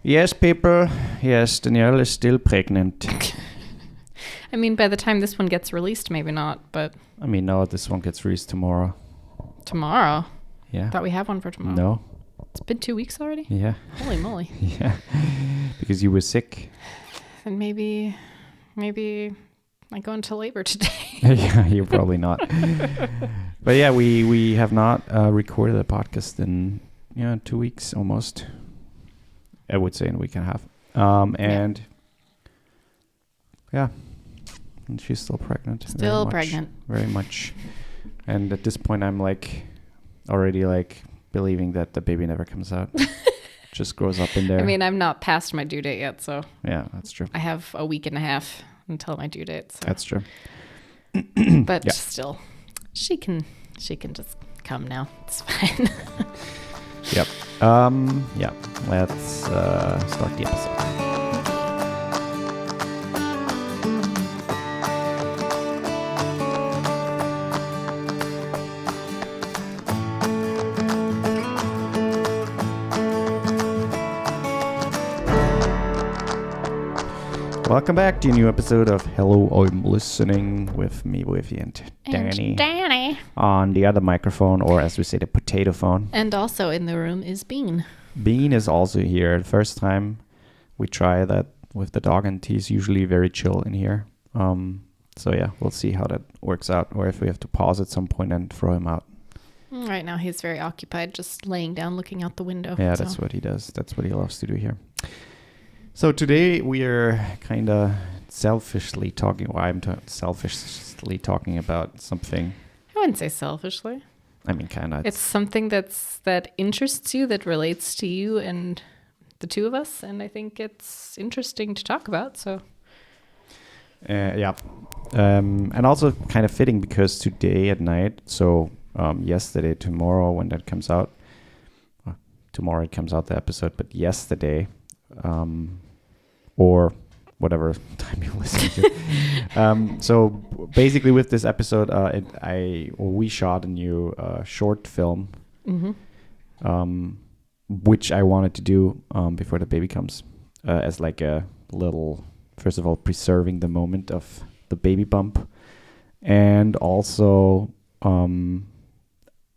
Yes, people. Yes, Danielle is still pregnant. I mean, by the time this one gets released, maybe not, but... I mean, no, this one gets released tomorrow. Tomorrow? Yeah. Thought we have one for tomorrow. No. It's been 2 weeks already? Yeah. Holy moly. Yeah. Because you were sick. And maybe I go into labor today. Yeah, you're probably not. But yeah, we have not recorded a podcast in 2 weeks almost. I would say in a week and a half. And and she's still pregnant. Still pregnant. Very much. And at this point, I'm already believing that the baby never comes out. Just grows up in there. I mean, I'm not past my due date yet, so. Yeah, that's true. I have a week and a half until my due date. So. That's true. But still, she can just come now. It's fine. Yep. Let's start the episode. Welcome back to a new episode of Hello, I'm Listening with me, Woifi, and Dani. On the other microphone, or as we say, the potato phone. And also in the room is Bean. Bean is also here. The first time we try that with the dog, and he's usually very chill in here. So yeah, we'll see how that works out, or if we have to pause at some point and throw him out. Right now he's very occupied, just laying down, looking out the window. Yeah, that's what he does. That's what he loves to do here. So today we are kind of selfishly talking, or I'm selfishly talking about something. I wouldn't say selfishly. I mean, kind of. It's something that interests you, that relates to you and the two of us, and I think it's interesting to talk about, so. And also kind of fitting because today at night, so yesterday, tomorrow when that comes out, tomorrow it comes out the episode, but yesterday, or whatever time you listen to. So basically with this episode, we shot a new short film, which I wanted to do before the baby comes, as like a little, first of all, preserving the moment of the baby bump, and also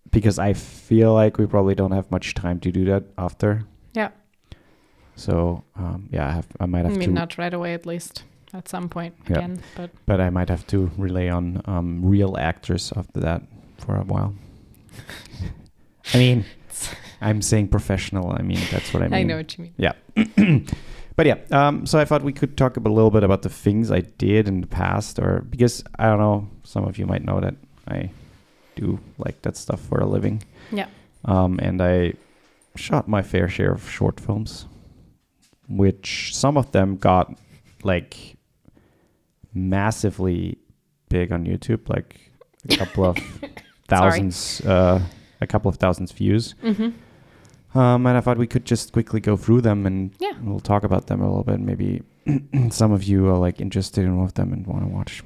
because I feel like we probably don't have much time to do that after. Yeah. So I might have to. I mean, not right away, at least at some point again. But I might have to rely on real actors after that for a while. I mean, I'm saying professional. I mean, that's what I mean. I know what you mean. Yeah. But yeah, so I thought we could talk a little bit about the things I did in the past, or because I don't know, some of you might know that I do like that stuff for a living. Yeah. And I shot my fair share of short films, which some of them got like massively big on YouTube, like a couple of thousands, views. Mm-hmm. And I thought we could just quickly go through them, and we'll talk about them a little bit. Maybe some of you are like interested in one of them and want to watch,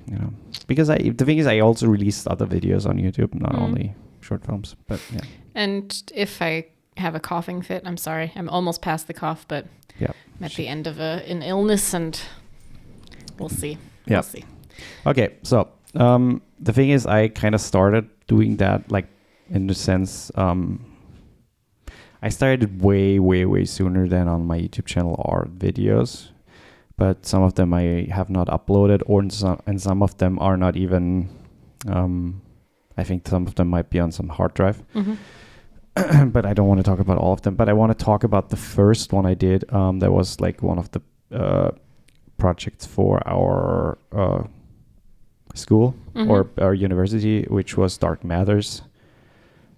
because the thing is, I also released other videos on YouTube, not only short films, but yeah. And if I have a coughing fit, I'm sorry, I'm almost past the cough, but I'm at the end of an illness, and we'll see. Yeah. We'll see. Okay, so the thing is, I kind of started doing that, like in the sense, I started way, way, way sooner than on my YouTube channel are videos, but some of them I have not uploaded, and some of them are not even. I think some of them might be on some hard drive. Mm-hmm. But I don't want to talk about all of them. But I want to talk about the first one I did. That was like one of the projects for our school or our university, which was Dark Matters,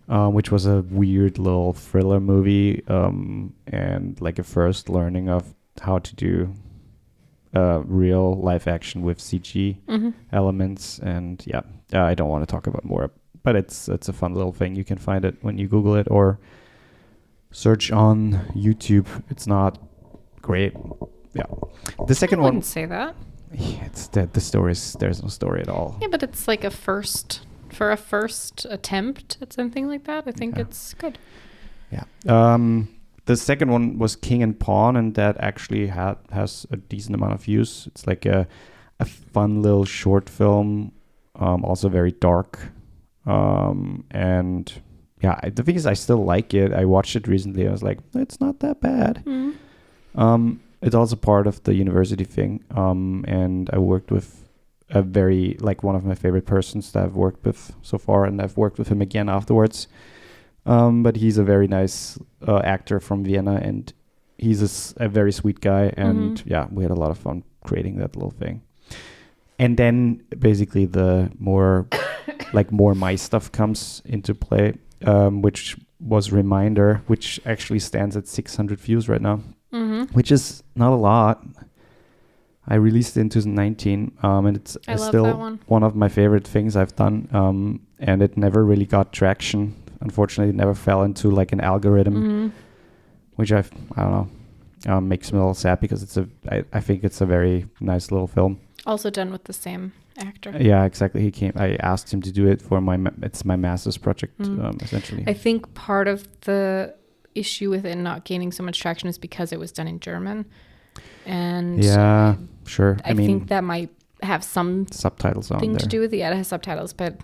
which was a weird little thriller movie, and like a first learning of how to do real live action with CG elements. And I don't want to talk about more. But it's a fun little thing. You can find it when you Google it or search on YouTube. It's not great. Yeah. The second one. I wouldn't say that. Yeah, it's the story is, there's no story at all. Yeah, but it's like for a first attempt at something like that. I think it's good. Yeah. the second one was King and Pawn, and that actually has a decent amount of views. It's like a fun little short film, also very dark. And yeah, the thing is, I still like it. I watched it recently. I was like, it's not that bad. It's also part of the university thing. And I worked with a very, like, one of my favorite persons that I've worked with so far, and I've worked with him again afterwards. But he's a very nice actor from Vienna, and he's a very sweet guy. And yeah, we had a lot of fun creating that little thing. And then basically the more my stuff comes into play, which was Reminder, which actually stands at 600 views right now, which is not a lot. I released it in 2019, and it's still one of my favorite things I've done. And it never really got traction. Unfortunately, it never fell into like an algorithm, which I don't know, makes me a little sad because I think it's a very nice little film. Also done with the same actor. Yeah, exactly. I asked him to do it for my master's project, essentially. I think part of the issue with it not gaining so much traction is because it was done in German. And yeah, sure. I think that might have some subtitles on there. To do with it. Yeah, it has subtitles, but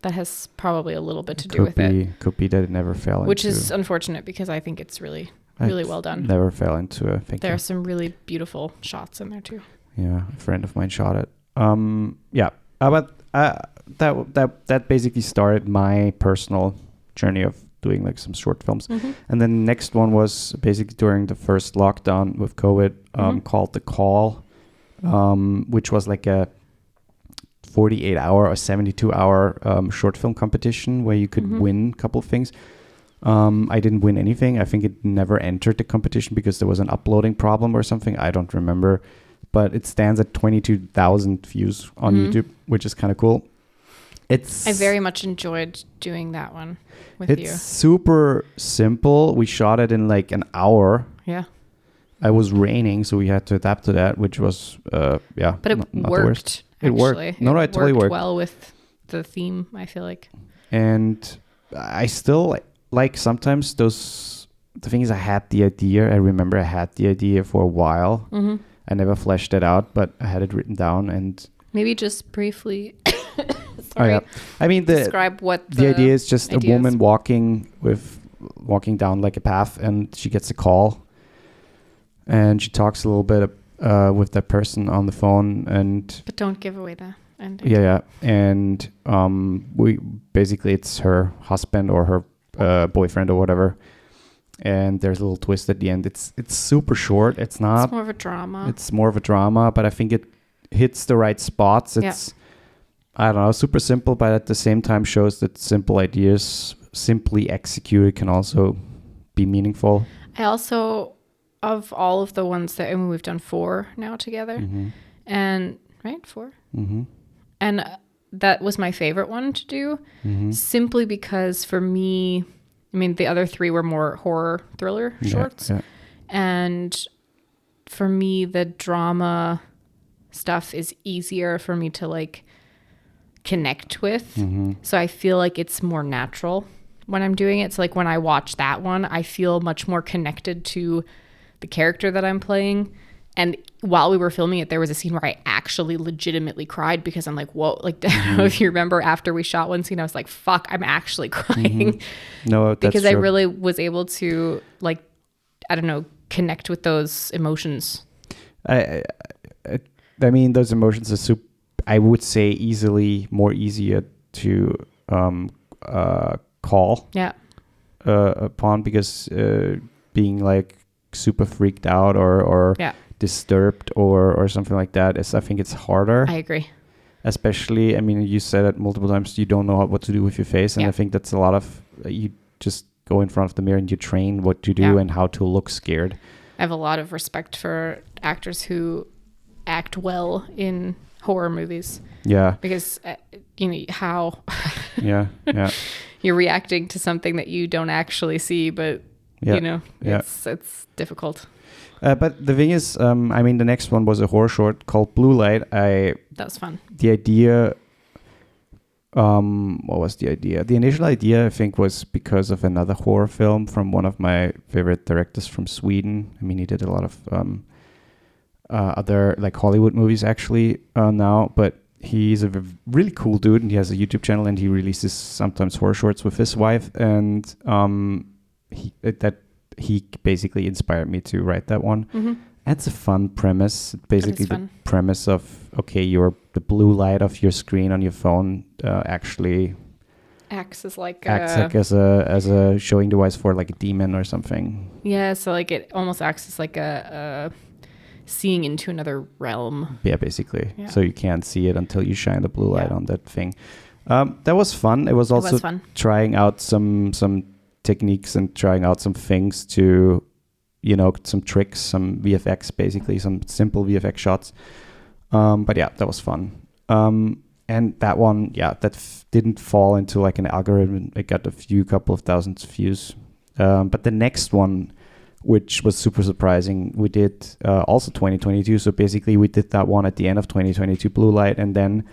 that has probably a little bit to do with it. Could be that it never fell into. Which is unfortunate because I think it's really well done. Never fell into a thing. There are some really beautiful shots in there too. Yeah, a friend of mine shot it. Yeah, but that basically started my personal journey of doing like some short films. And then the next one was basically during the first lockdown with COVID, called The Call, which was like a 48-hour or 72-hour short film competition where you could win a couple of things. I didn't win anything. I think it never entered the competition because there was an uploading problem or something. I don't remember. But it stands at 22,000 views on YouTube, which is kind of cool. I very much enjoyed doing that one with you. It's super simple. We shot it in like an hour. Yeah. It was raining, so we had to adapt to that, which was, But it not worked. It worked. No, it totally worked well with the theme, I feel like. And I still like sometimes the thing is I had the idea. I remember I had the idea for a while. I never fleshed it out, but I had it written down. And maybe just briefly I mean, describe what the idea is. Just a woman walking down like a path, and she gets a call, and she talks a little bit with that person on the phone, but don't give away the ending. Yeah, and we basically it's her husband or her boyfriend or whatever. And there's a little twist at the end. It's super short. It's more of a drama. It's more of a drama, but I think it hits the right spots. It's I don't know, super simple, but at the same time shows that simple ideas, simply executed, can also be meaningful. I also, of all of the ones that we've done 4 now together, and right 4, and that was my favorite one to do, simply because for me. I mean, the other 3 were more horror thriller shorts. Yeah. And for me, the drama stuff is easier for me to like connect with. So I feel like it's more natural when I'm doing it. So like when I watch that one, I feel much more connected to the character that I'm playing. And while we were filming it, there was a scene where I actually legitimately cried because I'm like, whoa, like, I don't know if you remember after we shot one scene, I was like, fuck, I'm actually crying. No, that's because true. I really was able to like, I don't know, connect with those emotions. I mean, those emotions are I would say more easier to call upon because being like super freaked out or disturbed or something like that I think it's harder. I agree. Especially, I mean, you said it multiple times, you don't know what to do with your face, and I think that's a lot of you just go in front of the mirror and you train what to do and how to look scared. I have a lot of respect for actors who act well in horror movies. Yeah. Because you know how you're reacting to something that you don't actually see, but you know, it's difficult. But the thing is, I mean, the next one was a horror short called Blue Light. That was fun. The idea what was the idea? The initial idea, I think, was because of another horror film from one of my favorite directors from Sweden. I mean, he did a lot of other like Hollywood movies actually now, but he's a really cool dude, and he has a YouTube channel, and he releases sometimes horror shorts with his wife, and he basically inspired me to write that one. Mm-hmm. That's a fun premise. Basically, the premise of the blue light of your screen on your phone actually acts like as a showing device for like a demon or something. Yeah, so like it almost acts as like a seeing into another realm. Yeah, basically. Yeah. So you can't see it until you shine the blue light on that thing. That was fun. It was also trying out some techniques and trying out some things to, some tricks, some VFX, basically some simple VFX shots. But yeah, that was fun. And that one, didn't fall into like an algorithm. It got couple of thousands of views. But the next one, which was super surprising, we did also 2022. So basically we did that one at the end of 2022, blue light. And then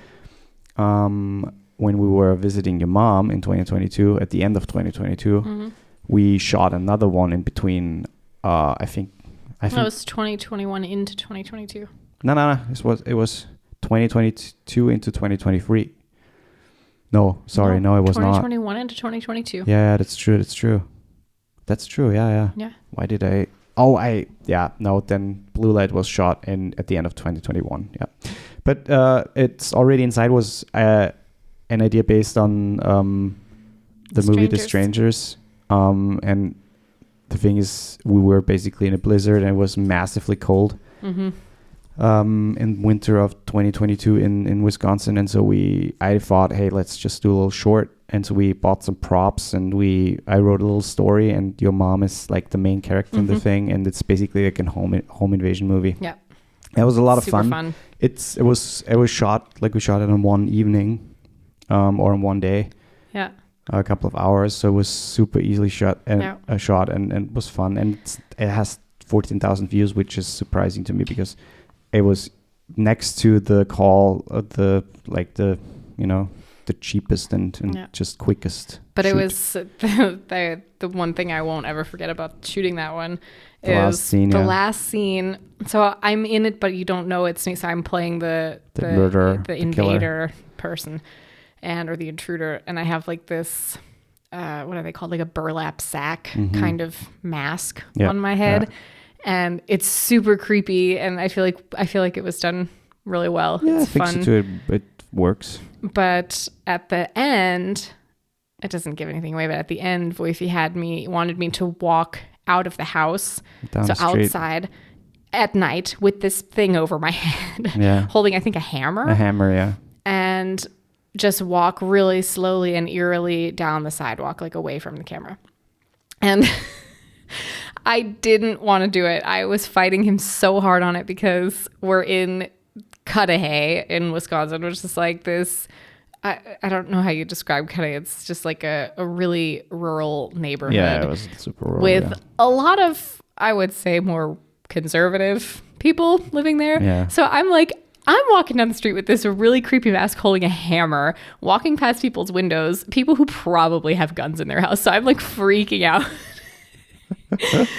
when we were visiting your mom in 2022, at the end of 2022, mm-hmm. we shot another one in between. I think that was 2021 into 2022. No. It was 2022 into 2023. No, sorry, no, it was 2021 into 2022. Yeah, that's true. That's true. Yeah. Why did I? Oh, no. Then Blue Light was shot at the end of 2021. Yeah, but it's already inside was an idea based on the movie The Strangers. And the thing is, we were basically in a blizzard and it was massively cold. Mm-hmm. In winter of 2022 in Wisconsin, and so I thought, hey, let's just do a little short. And so we bought some props, and I wrote a little story, and your mom is like the main character mm-hmm. in the thing, and it's basically like a home invasion movie. Yeah, it was a lot of fun. It was shot like we shot it in one evening, or in one day. Yeah, a couple of hours, so it was super easily shot and it was fun, and it has 14,000 views, which is surprising to me because it was next to the call of the cheapest and just quickest. But shoot. It was the one thing I won't ever forget about shooting that one is the last scene. So I'm in it, but you don't know it's me. So I'm playing the murderer, the invader person, or the intruder, and I have like this. What are they called? Like a burlap sack mm-hmm. kind of mask on my head. Yeah. And it's super creepy, and I feel like it was done really well. Yeah, it's I think fun. So too. It works. But at the end, it doesn't give anything away. But at the end, Woifi wanted me to walk out of the house, down the street. Outside at night with this thing over my head, holding I think a hammer. A hammer, yeah. And just walk really slowly and eerily down the sidewalk, like away from the camera, and. I didn't want to do it. I was fighting him so hard on it because we're in Cudahy in Wisconsin, which is like this. I don't know how you describe Cudahy. It's just like a really rural neighborhood. Yeah, it was super rural. With a lot of, I would say, more conservative people living there. Yeah. So I'm walking down the street with this really creepy mask holding a hammer, walking past people's windows, people who probably have guns in their house. So I'm like freaking out.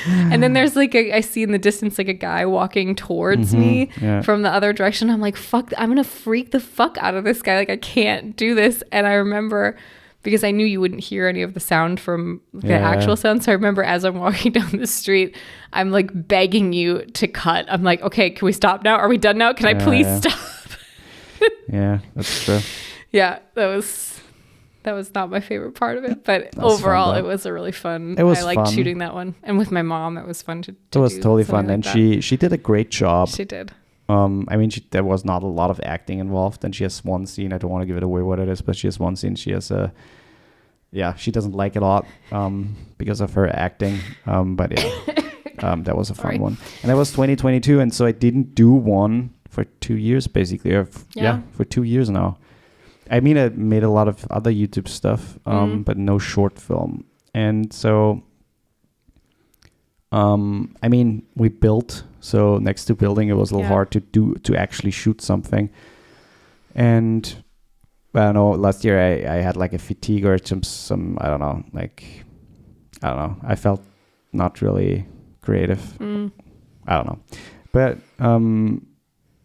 And then there's I see in the distance like a guy walking towards mm-hmm, me from the other direction. I'm like, fuck, I'm gonna freak the fuck out of this guy. Like, I can't do this. And I remember, because I knew you wouldn't hear any of the sound from the actual sound, so I remember as I'm walking down the street, I'm like begging you to cut. I'm like, okay, can we stop now? Are we done now? Can I please stop? Yeah, that's true. Yeah, that was not my favorite part of it, but overall it was a really fun. I liked shooting that one, and with my mom, it was fun to it was totally fun, and she did a great job. She did. I mean, there was not a lot of acting involved, and she has one scene. I don't want to give it away what it is, but she has one scene. She has she doesn't like it a lot because of her acting. But that was a fun one, and that was 2022, and so I didn't do one for 2 years basically. For 2 years now. I mean, I made a lot of other YouTube stuff, but no short film. And so, I mean, we built, so next to building, it was a little hard to actually shoot something. And I don't know, last year I had like a fatigue or some I don't know, I felt not really creative. I don't know. But I don't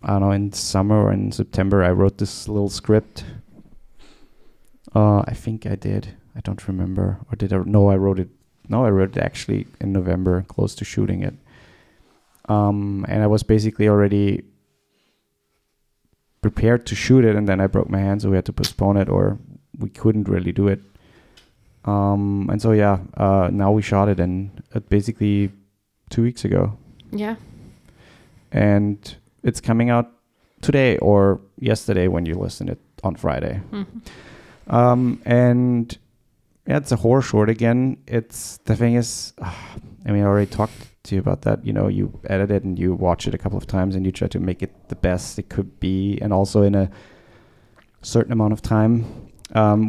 know, in summer or in September I wrote this little script. I think I did. I don't remember. Or did I? No, I wrote it. No, I wrote it actually in November, close to shooting it. And I was basically already prepared to shoot it, and then I broke my hand, so we had to postpone it, or we couldn't really do it. And so now we shot it, and basically 2 weeks ago. Yeah. And it's coming out today or yesterday when you listen it on Friday. And yeah, it's a horror short again. The thing is, I already talked to you about that. You edit it and you watch it a couple of times and you try to make it the best it could be, and also in a certain amount of time.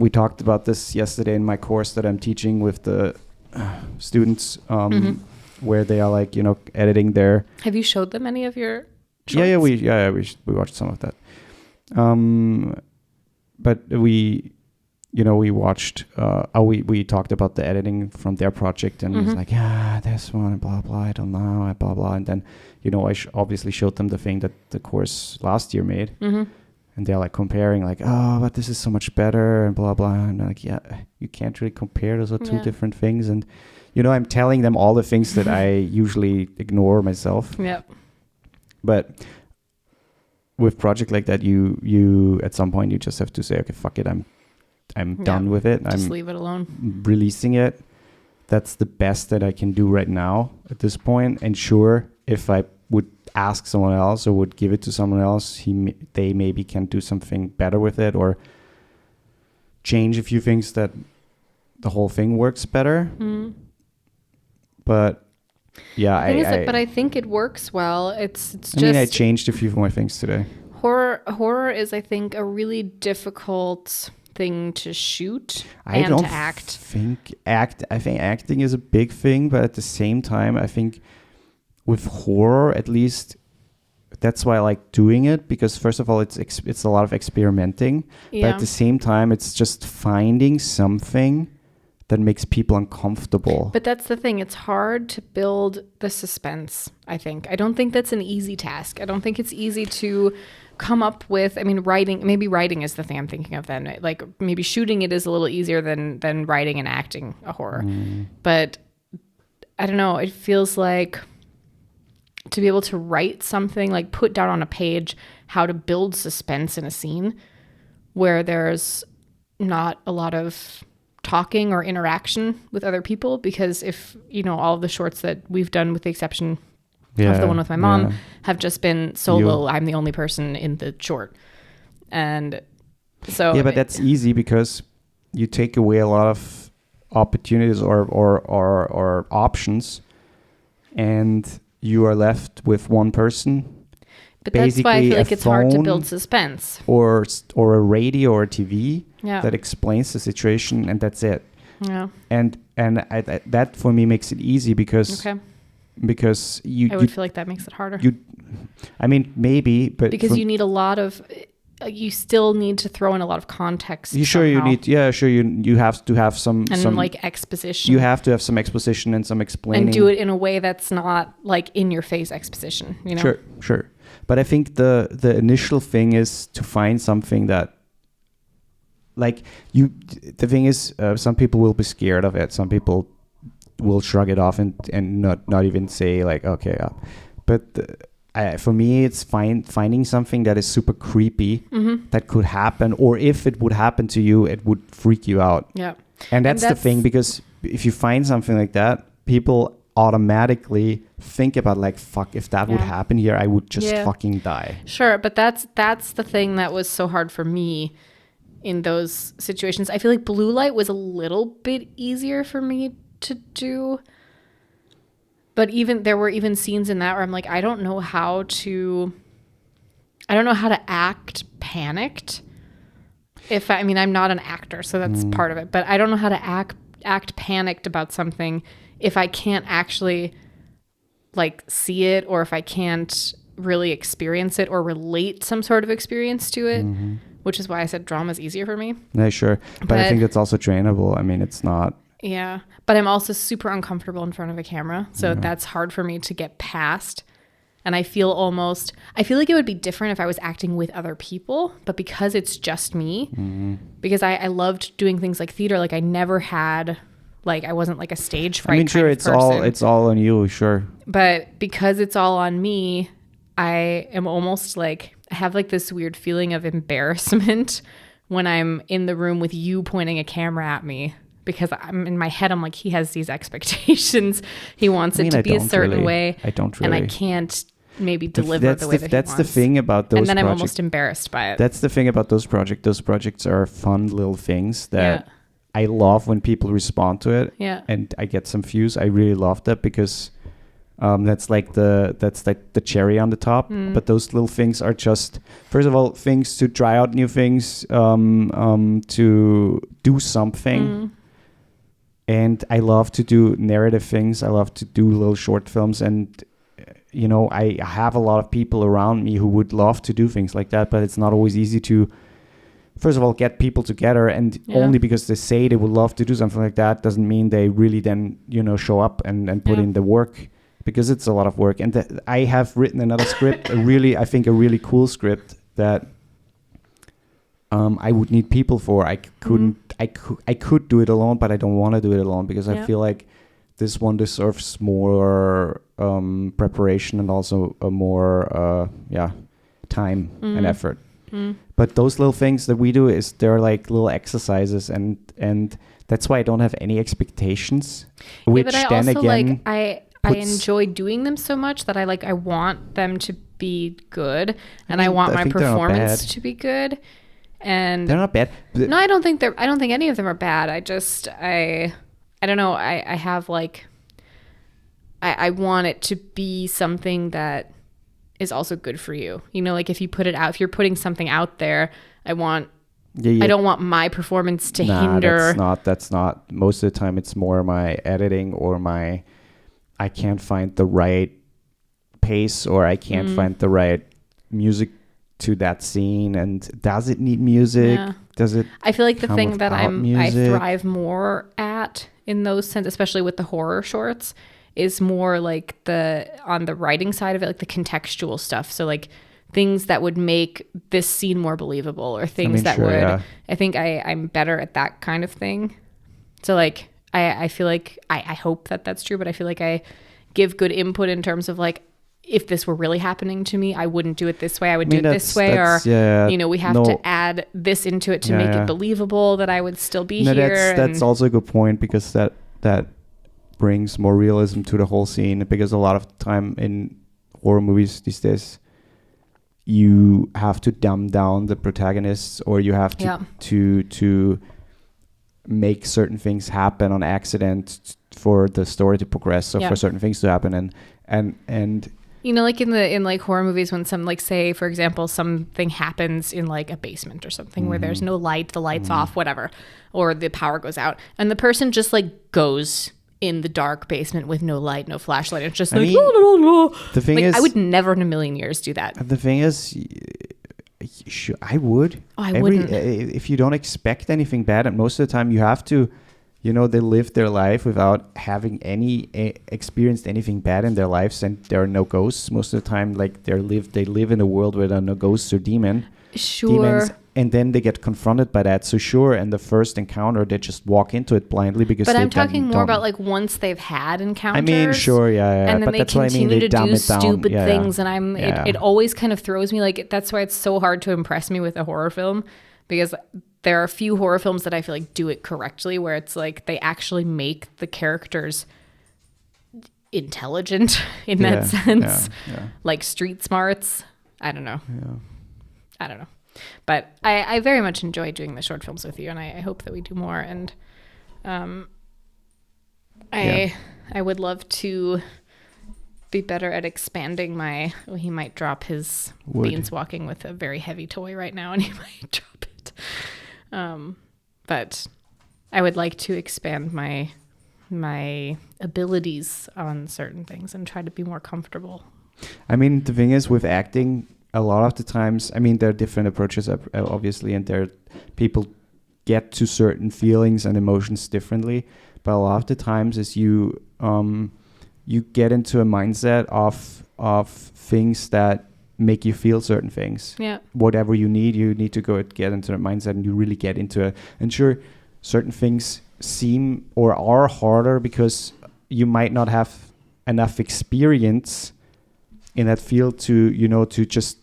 We talked about this yesterday in my course that I'm teaching with the students, where they are like, editing their. Have you showed them any of your shorts? Yeah, we watched some of that. But we watched, we talked about the editing from their project, and it was like, this one, blah, blah, I don't know, blah, blah. And then, I obviously showed them the thing that the course last year made. And they're like comparing, like, oh, but this is so much better, and blah, blah. And I'm like, yeah, you can't really compare. Those are two different things. And, I'm telling them all the things that I usually ignore myself. Yep. But with project like that, you at some point you just have to say, okay, fuck it, I'm done with it. Just leave it alone. Releasing it. That's the best that I can do right now at this point. And sure, if I would ask someone else or would give it to someone else, they maybe can do something better with it or change a few things that the whole thing works better. But yeah, but I think it works well. It's just. I changed a few more things today. Horror is, I think, a really difficult thing to shoot and to act. I think acting is a big thing, but at the same time, I think with horror, at least, that's why I like doing it, because first of all, it's a lot of experimenting, but at the same time, it's just finding something that makes people uncomfortable. But that's the thing. It's hard to build the suspense, I think. I don't think that's an easy task. I don't think it's easy to come up with, writing is the thing I'm thinking of then. Like maybe shooting it is a little easier than writing and acting a horror. But I don't know. It feels like to be able to write something, like put down on a page how to build suspense in a scene where there's not a lot of talking or interaction with other people, because if all of the shorts that we've done, with the exception of the one with my mom, have just been solo. I'm the only person in the short, and so but that's easy because you take away a lot of opportunities or options, and you are left with one person. But that's why I feel like it's hard to build suspense. Or a radio or a TV that explains the situation, and that's it. Yeah. And that for me makes it easy because you I would feel like that makes it harder. Maybe, but because you need a lot of. You still need to throw in a lot of context. You have to have some like exposition. You have to have some exposition and some explaining, and do it in a way that's not like in your face exposition. Sure. But I think the initial thing is to find something that, like, the thing is, some people will be scared of it. Some people will shrug it off and not even say like, okay. But for me, it's finding something that is super creepy that could happen, or if it would happen to you, it would freak you out. Yeah. And that's the thing, because if you find something like that, people automatically think about like, fuck, if that would happen here, I would just fucking die. Sure, but that's the thing that was so hard for me in those situations. I feel like blue light was a little bit easier for me to do, but there were even scenes in that where I'm like, I don't know how to act panicked. I'm not an actor, so that's part of it, but I don't know how to act panicked about something if I can't actually like see it, or if I can't really experience it or relate some sort of experience to it. which is why I said drama is easier for me. Yeah, sure. But I think that's also trainable. I mean, it's not. Yeah. But I'm also super uncomfortable in front of a camera. So that's hard for me to get past. And I feel like it would be different if I was acting with other people. But because it's just me, because I loved doing things like theater, like I never had, like I wasn't like a stage fright. I mean, sure, it's all on you, sure. But because it's all on me, I am almost like, I have like this weird feeling of embarrassment when I'm in the room with you pointing a camera at me. Because I'm in my head, I'm like, he has these expectations. He wants it to be a certain way. I don't really. And I can't maybe deliver the way that he wants. That's the thing about those projects. And then I'm almost embarrassed by it. That's the thing about those projects. Those projects are fun little things that I love when people respond to it. Yeah. And I get some views. I really love that because that's like the cherry on the top. But those little things are just, first of all, things to try out new things, to do something. And I love to do narrative things. I love to do little short films. And, you know, I have a lot of people around me who would love to do things like that. But it's not always easy to, first of all, get people together. And only because they say they would love to do something like that doesn't mean they really then, you know, show up and put in the work. Because it's a lot of work. And I have written another script, a really cool script that I would need people for. I could do it alone, but I don't want to do it alone because I feel like this one deserves more preparation and also a more time and effort. But those little things that we do they're like little exercises, and that's why I don't have any expectations. Which but I then also again, I enjoy doing them so much that I want them to be good, and I want my performance to be good. And they're not bad. No, I don't think any of them are bad. I don't know. I have like, I want it to be something that is also good for you. You know, like if you put it out, if you're putting something out there, I don't want my performance to hinder. That's not. Most of the time it's more my editing or I can't find the right pace or I can't find the right music to that scene. And does it need music? Does it? I feel like the thing that I thrive more at in those sense, especially with the horror shorts, is more like on the writing side of it, like the contextual stuff. So like things that would make this scene more believable, or things I think I'm better at that kind of thing. So like I feel like I hope that that's true, but I feel like I give good input in terms of like, if this were really happening to me, I wouldn't do it this way. I would do it this way, or you know, we have to add this into it to make it believable that I would still be here. That's also a good point, because that brings more realism to the whole scene. Because a lot of time in horror movies these days, you have to dumb down the protagonists, or you have to make certain things happen on accident for the story to progress. So for certain things to happen, and you know, like in like horror movies, when some, like, say for example, something happens in like a basement or something where there's no light, the light's off, whatever, or the power goes out, and the person just like goes in the dark basement with no light, no flashlight. It's just the thing is, I would never in a million years do that. The thing is, I would. Oh, I wouldn't. If you don't expect anything bad, and most of the time you have to, you know, they live their life without having experienced anything bad in their lives, and there are no ghosts most of the time. Like they live in a world where there are no ghosts or demons, and then they get confronted by that. So sure, in the first encounter, they just walk into it blindly because. But I'm talking more about like once they've had encounters. I mean, sure, and then they continue to do stupid things, and it always kind of throws me. Like that's why it's so hard to impress me with a horror film, because there are a few horror films that I feel like do it correctly, where it's like they actually make the characters intelligent in that sense, like street smarts. I don't know. But I very much enjoy doing the short films with you, and I hope that we do more. And I would love to be better at expanding my. Well, he might drop his Beans walking with a very heavy toy right now, and he might drop it. But I would like to expand my abilities on certain things and try to be more comfortable. I mean, the thing is with acting, a lot of the times, I mean, there are different approaches, obviously, and people get to certain feelings and emotions differently. But a lot of the times is you get into a mindset of things that make you feel certain things. Yeah. Whatever you need to go get into that mindset, and you really get into it. And sure, certain things seem or are harder because you might not have enough experience in that field to just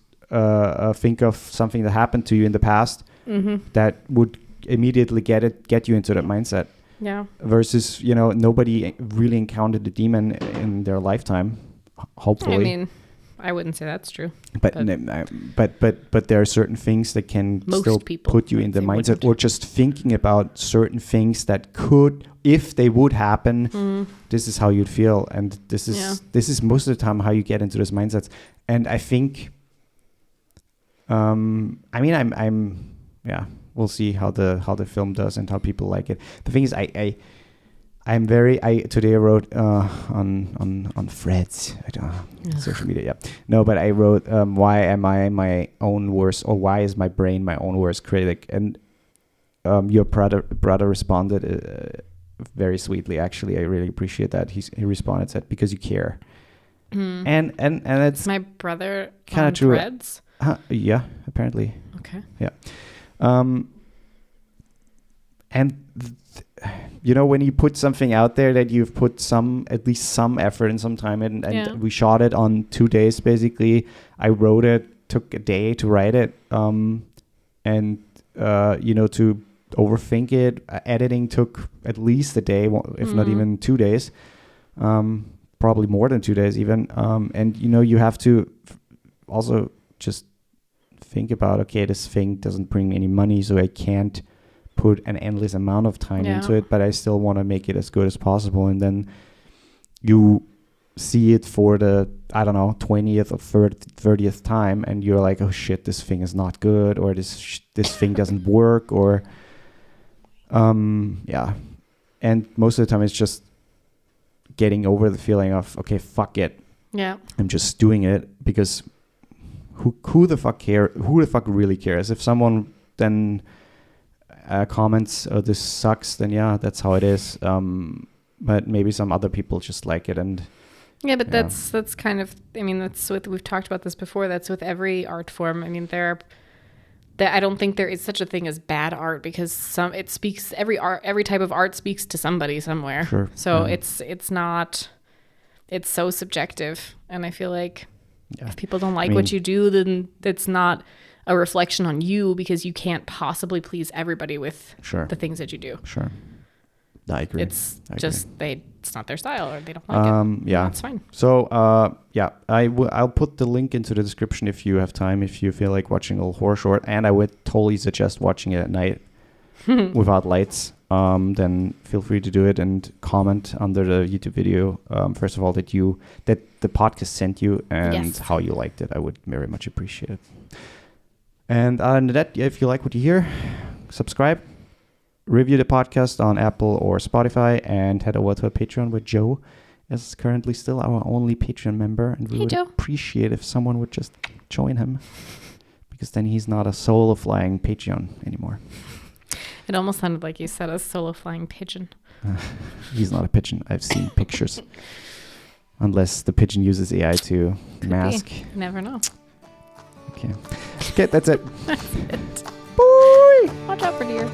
think of something that happened to you in the past that would immediately get you into that mindset. Yeah. Versus, nobody really encountered the demon in their lifetime, hopefully. I mean, I wouldn't say that's true. But there are certain things that can still put you in the mindset, or just thinking about certain things that could, if they would happen, this is how you'd feel, and this is most of the time how you get into those mindsets. And I think, we'll see how the film does and how people like it. The thing is, today I wrote on Threads, social media. Yeah, no, but I wrote why am I my own worst, or why is my brain my own worst critic? And your brother responded very sweetly. Actually, I really appreciate that. He responded, said, because you care. And it's my brother kind of true. Threads. Yeah, apparently. Okay. Yeah. When you put something out there that you've put at least some effort and some time in, and we shot it on 2 days, basically. I wrote it, took a day to write it, to overthink it. Editing took at least a day, if not even 2 days, probably more than 2 days even. And you have to also just think about, okay, this thing doesn't bring any money, so I can't put an endless amount of time into it, but I still want to make it as good as possible. And then you see it for the 20th or 30th time, and you're like, oh shit, this thing is not good, or this thing doesn't work, or and most of the time it's just getting over the feeling of, okay, fuck it, I'm just doing it, because who the fuck really cares? If someone then comments, oh, this sucks, then that's how it is. But maybe some other people just like it, and that's kind of, that's with, we've talked about this before, that's with every art form. I mean, I don't think there is such a thing as bad art, because every type of art speaks to somebody somewhere. Sure. So it's so subjective, and I feel like if people don't like what you do, then it's not a reflection on you, because you can't possibly please everybody with the things that you do. Sure. I agree. It's not their style, or they don't like it. Yeah. That's fine. So, I'll put the link into the description if you have time, if you feel like watching a little horror short, and I would totally suggest watching it at night without lights. Then feel free to do it, and comment under the YouTube video, first of all, that the podcast sent you, and how you liked it. I would very much appreciate it. And other than that, if you like what you hear, subscribe, review the podcast on Apple or Spotify, and head over to our Patreon, where Joe is currently still our only Patreon member, and we would appreciate if someone would just join him, because then he's not a solo flying Patreon anymore. It almost sounded like you said a solo flying pigeon. He's not a pigeon. I've seen pictures. Unless the pigeon uses AI to mask. You never know. Okay, that's it. That's it. Bye. Watch out for deer.